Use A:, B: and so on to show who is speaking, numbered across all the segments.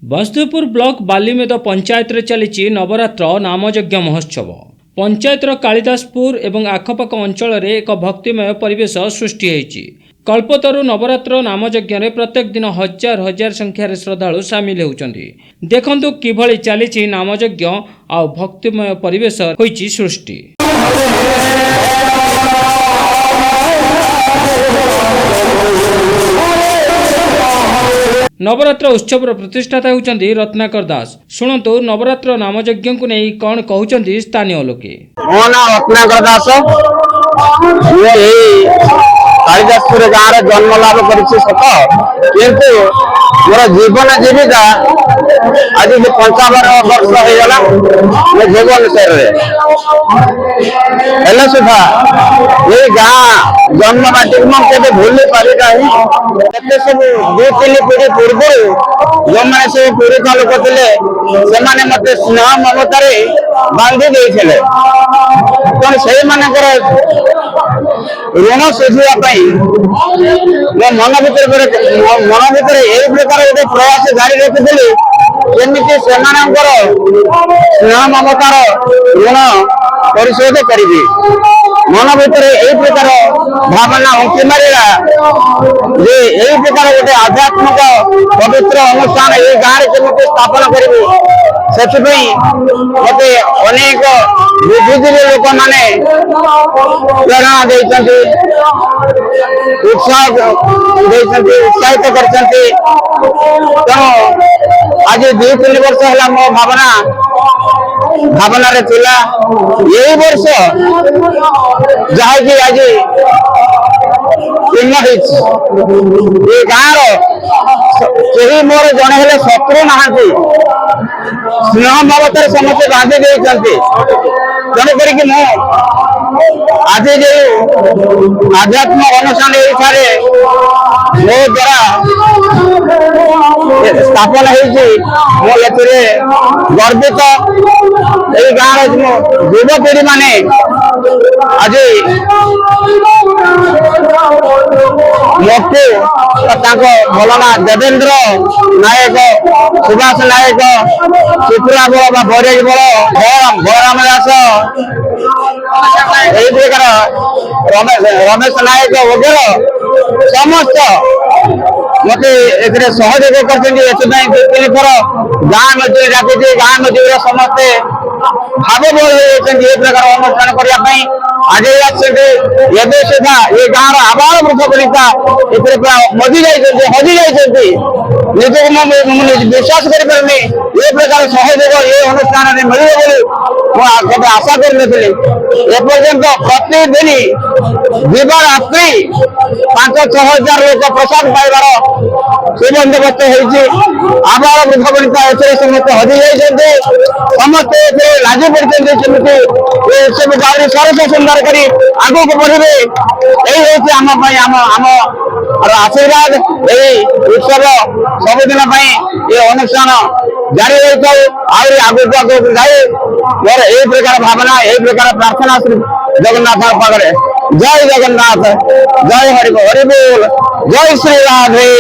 A: बस्तुपुर block बालीमेद panchayat रे चली नवरात्र नामयज्ञ महोत्सव। पंचायतर कालिदासपुर एवं आखपाख अंचल रे एक भक्तिमय परिवेश सृष्टि होईछि। कल्पतरु नवरात्र नामयज्ञ रे प्रत्येक दिन हजार हजार संख्यार श्रद्धालु सामिल होउछन्ति। देखंतु किभଳି चली नामयज्ञ आ भक्तिमय परिवेश होईछि सृष्टि। नवरात्र उत्सव प्रतिष्ठाता होउछन्ति रत्नाकर दास। शुणतु नवरात्र नामयज्ञ को नहीं कौन कहउछन्ति स्थानीय लोके।
B: मो ना रत्नाकर दास। कालिदासपुर गाँव में जन्म लाभ करिछि सत, किंतु मोर जीवन जीविका आज 55 वर्ष हो गला जीवन शहर हेले सुधा ये गाँ जन्म बाटी मुझे भूली पारि ना सब 2-3 पीढ़ी पूर्व जो मैंने सब पूर्व लोक थे मत स्नेह ममतार बांधी देते तेणु से ऋण सुझापी मो मन भर यही प्रकार गोटे प्रयास जारी रखी जमी से स्नेह ममतार ऋण परिशोध करी मन भर यही प्रकार भावना उंकी मारा जे यही प्रकार गोटे आध्यात्मिक पवित्र अनुष्ठान ये गाँव में केमती स्थापन करी से मत अनेक बुद्धिजीवी लोक मैंने प्रेरणा देते उत्साहित कर आज 2-3 वर्ष है मो भावना रे थिला यही वर्ष जहाँकि आज ये गाँव कहीं मोर जड़े हेले शत्रु ना स्नेह ममतार समस्त बांधी देते तेणुक आज जो आध्यात्म अनुष्ठान मो द्वारा स्थापन हो गर्वित ये गाँव युवपीढ़ी माने आज मक्कू भलना देवेंद्र नायक सुभाष नायक त्रिपुरा बल बरेज बल बलराम दास यही प्रकार रमेश नायक वगैरह समस्त मत सहयोग कर 2-3 थर गाँ मजूरी डाकी गाँ मजूरी समस्ते भाव बोल ये प्रकार अनुष्ठान करने आगे सुधा ये गाँव आबाल वृद्ध बनिता मजी हजि निजक विश्वास कर ये प्रकार सहयोग ये अनुष्ठान में मिले आशा कर एपर्यंत प्रतिदिन दिवा रात्रि 5-6 हजार लोक प्रसाद पाइबार सुबंदोबस्त आबाल वृद्ध बनिता समस्त हजि समस्ते लागी पड़ते सब गाँव सरस सुंदर कर आगू को बढ़े यही हूँ आशीर्वाद यही उत्सव सबुदिन ये अनुष्ठान जारी रही आगू आगू जाए मोर यही प्रकार भावना यही प्रकार प्रार्थना श्री जगन्नाथ पाखे जय जगन्नाथ जय हरि बोल जय श्री राधे।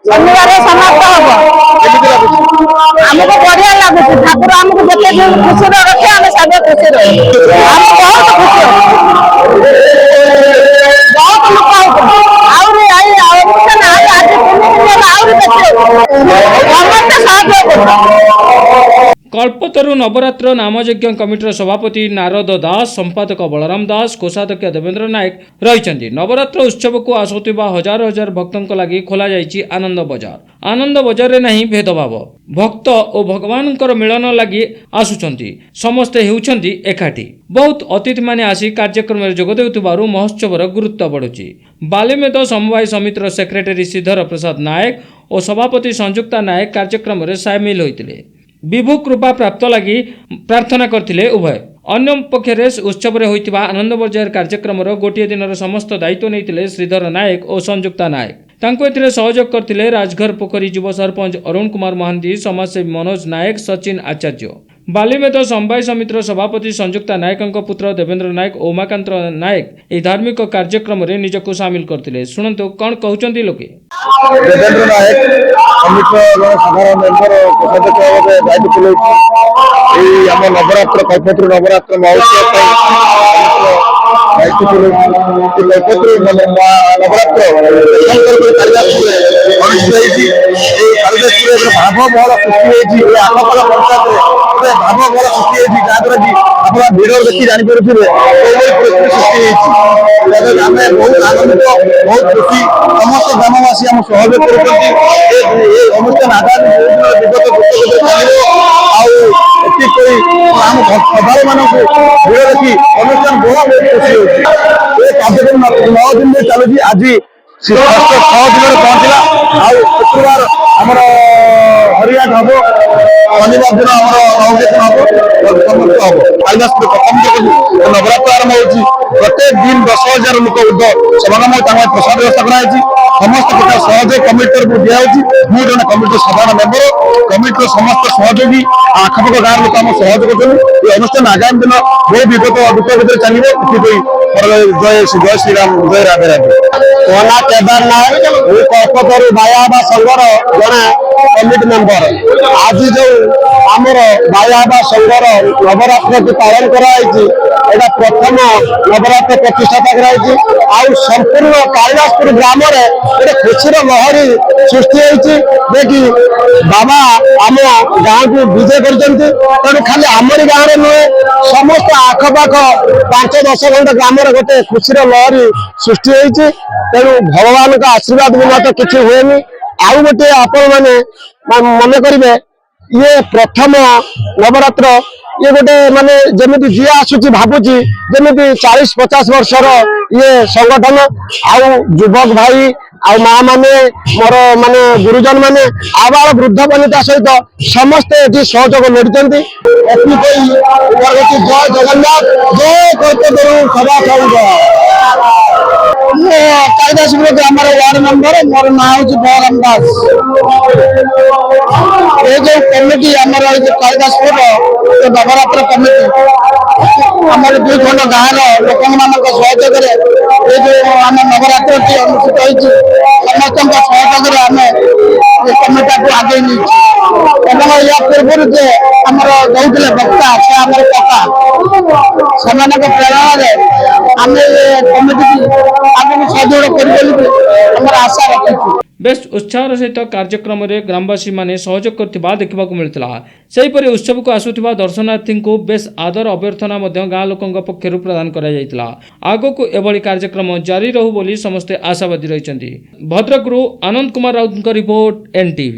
C: शनिवार समाप्त हम आमको बढ़िया लगुच ठाकुर आमको जिते खुशी रखे आम सब खुशी रही बहुत खुशी बहुत लोग
A: कल्पतरु नवरात्र नामयज्ञ कमिटर सभापति नारद दास, संपादक बलराम दास, कोषाध्यक्ष देवेंद्र नायक रही। नवरात्र उत्सव को आसुवा हजार हजार भक्तों लगी खोल जाइए आनंद बजार। आनंद बजार में नहीं भेदभाव, भक्त और भगवान मिलन लगी आसुचंती समस्ते हेउचंती एकाठी। बहुत अतिथि माने आसी कार्यक्रम में जोग देउथिबारु महोत्सवर गुरुत्व बढ़ुची। बालीमेद समवाय समितिर सेक्रेटरी श्रीधर प्रसाद नायक और सभापति संयुक्ता नायक कार्यक्रम में सामिल होइतिले। विभु कृपा प्राप्त लगी प्रार्थना करथिले उभय। अन्य पक्षरे उत्सव में होइतिबा आनंद बजार कार्यक्रम गोटे दिन समस्त दायित्व नहीं श्रीधर नायक और संयुक्ता नायक। ତାଙ୍କୁ ଏଥିରେ ସହଯୋଗ କରିଥିଲେ ରାଜଘର ପୋଖରୀ ଯୁବ ସରପଞ୍ଚ ଅରୁଣ କୁମାର ମହାନ୍ତି, ସମାଜସେବୀ ମନୋଜ ନାୟକ, ସଚିନ ଆଚାର୍ଯ୍ୟ। ବାଲିମେଦ ସମବାୟ ସମିତିର ସଭାପତି ସଂଯୁକ୍ତା ନାୟକଙ୍କ ପୁତ୍ର ଦେବେନ୍ଦ୍ର ନାୟକ ଓ ଉମାକାନ୍ତ ନାୟକ ଏହି ଧାର୍ମିକ କାର୍ଯ୍ୟକ୍ରମରେ ନିଜକୁ ସାମିଲ କରିଥିଲେ। ଶୁଣନ୍ତୁ କ'ଣ କହୁଛନ୍ତି ଲୋକେ।
B: ଦେବେନ୍ଦ୍ର ନାୟକ ସମିତିର ସାଧାରଣ ମେମ୍ବର କୋଷାଧ୍ୟକ୍ଷ ଭାବେ ଦାୟିତ୍ୱ ତୁଲାଉଛି। ଏହି ଆମ ନବରାତ୍ର କଳ୍ପତରୁ ନବରାତ୍ର ମହୋତ୍ସବ ପାଇଁ ଦାୟିତ୍ୱ ତୁଲାଉଛି। କଳ୍ପତରୁ ନବରାତ୍ର କାଳିଦାସପୁରରେ ଅନୁଷ୍ଠିତ ହେଇଛି। ଏହି କାଳିଦାସପୁରରେ ଭାବ ବଳ ସୃଷ୍ଟି ହେଇଛି। ଏ ଆଖପାଖ ପଞ୍ଚାୟତରେ ଗୋଟେ ଭାବ ବଳ ସୃଷ୍ଟି ହେଇଛି, ଯାହାଦ୍ୱାରା କି ଆପଣ ଭିଡ ଦେଖି ଜାଣିପାରୁଥିବେ କୋଉଭଳି ପରିସ୍ଥିତି ସୃଷ୍ଟି ହେଇଛି। ଆମେ ବହୁତ ଆନନ୍ଦିତ, ବହୁତ ଖୁସି। ସମସ୍ତ ଗ୍ରାମବାସୀ ଆମ ସହଯୋଗ କରୁଛନ୍ତି। ଏ ଅନୁଷ୍ଠାନ ଆଗାମୀ ବିଗତ ଚାଲିବ। ଆଉ ଏତିକି କରି ଆମ ଶ୍ରଦ୍ଧାଳୁ ମାନଙ୍କୁ ଭିଡ଼ ଦେଖି ଅନୁଷ୍ଠାନ ବହୁତ ଖୁସି ହେଉଛି। ଏ କାର୍ଯ୍ୟକ୍ରମ 9 ଦିନରେ ଚାଲୁଛି। ଆଜି 6 ଦିନରେ ପହଞ୍ଚିଲା। ଆଉ ଶୁକ୍ରବାର ଆମର ହରିଆଟ ହବ, ଶନିବାର ଦିନ ଆମର ନବକୀର୍ତ୍ତନ ହବ, ସମସ୍ତ ହବ। କାଳିଦାସପୁର ପ୍ରଥମ ନବରାତ୍ର ଆରମ୍ଭ ହେଉଛି। ପ୍ରତ୍ୟେକ ଦିନ 10,000 ଲୋକ ଉର୍ଦ୍ଧ ସେମାନଙ୍କ ତାଙ୍କ ପ୍ରସାଦ ବ୍ୟବସ୍ଥା କରାଯାଇଛି। ସମସ୍ତ ପ୍ରକାର ସହଯୋଗ କମିଟି ତରଫରୁ ଦିଆଯାଉଛି। ମୁଁ ଜଣେ କମିଟିର ସାଧାରଣ ମେମ୍ବର। କମିଟିର ସମସ୍ତ ସହଯୋଗୀ ଆଖପାଖ ଗାଁର ଲୋକ ଆମ ସହଯୋଗ କରୁଛନ୍ତି। ଏହି ଅନୁଷ୍ଠାନ ଆଗାମୀ ଦିନ ବହୁ ବିଗତ ଭିତରେ ଚାଲିବ। ଏଥିପାଇଁ ଜୟ ଶ୍ରୀରାମ, ଜୟ ରାଧେ ରାଧେ। ମୋ ନାଁ କେଦାର ନାୟକ। ମୁଁ କଳ୍ପତରୁ ବାୟାବା ସଂଘର ଜଣେ କମିଟି ମେମ୍ବର। ଆଜି ଯୋଉ ଆମର ବାୟାବା ସଂଘର ନବରାତ୍ରକୁ ପାଳନ କରାଯାଇଛି, ଏଇଟା ପ୍ରଥମ ନବରାତ୍ର ପ୍ରତିଷ୍ଠାତା କରାଯାଇଛି। ଆଉ ସମ୍ପୂର୍ଣ୍ଣ କାଳିଦାସପୁର ଗ୍ରାମରେ ଗୋଟେ ଖୁସିର ଲହରୀ ସୃଷ୍ଟି ହେଇଛି, ଯେକି ବାବା ଆମ ଗାଁକୁ ବିଜେ କରିଛନ୍ତି। ତେଣୁ ଖାଲି ଆମରି ଗାଁରେ ନୁହେଁ, ସମସ୍ତ ଆଖପାଖ 5-10 ଖଣ୍ଡ ଗ୍ରାମରେ ଗୋଟେ ଖୁସିର ଲହରୀ ସୃଷ୍ଟି ହେଇଛି। ତେଣୁ ଭଗବାନଙ୍କ ଆଶୀର୍ବାଦ ବିନା ତ କିଛି ହୁଏନି। ଆଉ ଗୋଟେ ଆପଣ ମାନେ ମନେ କରିବେ, ଇଏ ପ୍ରଥମ ନବରାତ୍ର। ଇଏ ଗୋଟେ ମାନେ ଯେମିତି ଯିଏ ଆସୁଛି ଭାବୁଛି ଯେମିତି 40-50 ବର୍ଷର ଇଏ ସଂଗଠନ। ଆଉ ଯୁବକ ଭାଇ ଆଉ ମା ମାନେ, ମୋର ମାନେ ଗୁରୁଜନ ମାନେ, ଆବାଳ ବୃଦ୍ଧ ବନିତା ସହିତ ସମସ୍ତେ ଏଠି ସହଯୋଗ ଲୋଡିଛନ୍ତି। ଏଥିପାଇଁ ଜୟ ଜଗନ୍ନାଥ, ଜୟ କଳ୍ପତରୁ ସଦା ସର୍ବ। ମୁଁ କାଳିଦାସପୁର ଗ୍ରାମର ୱାର୍ଡ ମେମ୍ବର। ମୋର ନାଁ ହଉଛି ବଳରାମ ଦାସ। ଏ ଯୋଉ କମିଟି ଆମର କାଳିଦାସପୁର ନବରାତ୍ର କମିଟି, ଆମର 2 ଖଣ୍ଡ ଗାଁର ଲୋକମାନଙ୍କ ସହଯୋଗରେ ଏ ଯୋଉ ଆମ ନବରାତ୍ରଟି ଅନୁଷ୍ଠିତ ହୋଇଛି, ସମସ୍ତଙ୍କ ସହଯୋଗରେ ଆମେ ଏ କମିଟିକୁ ଆଗେଇ ନେଇଛୁ। ଏବଂ ଏହା ପୂର୍ବରୁ ଯେ ଆମର ଦଉଥିଲେ ବକ୍ତା, ସେ ଆମର କକା, ସେମାନଙ୍କ ପ୍ରେରଣାରେ ଆମେ ଏ କମିଟିକୁ ଆଗକୁ ସଦୃଢ଼ କରିବୁ ବୋଲି ଆମର ଆଶା ରଖିଛୁ।
A: ବେଶ ଉତ୍ସାହର ସହିତ କାର୍ଯ୍ୟକ୍ରମରେ ଗ୍ରାମବାସୀମାନେ ସହଯୋଗ କରୁଥିବା ଦେଖିବାକୁ ମିଳିଥିଲା। ସେହିପରି ଉତ୍ସବକୁ ଆସୁଥିବା ଦର୍ଶନାର୍ଥୀଙ୍କୁ ବେଶ ଆଦର ଅଭ୍ୟର୍ଥନା ମଧ୍ୟ ଗାଁ ଲୋକଙ୍କ ପକ୍ଷରୁ ପ୍ରଦାନ କରାଯାଇଥିଲା। ଆଗକୁ ଏଭଳି କାର୍ଯ୍ୟକ୍ରମ ଜାରି ରହୁ ବୋଲି ସମସ୍ତେ ଆଶାବାଦୀ ରହିଛନ୍ତି। ଭଦ୍ରକରୁ ଆନନ୍ଦ କୁମାର ରାଉତଙ୍କ ରିପୋର୍ଟ, NTV।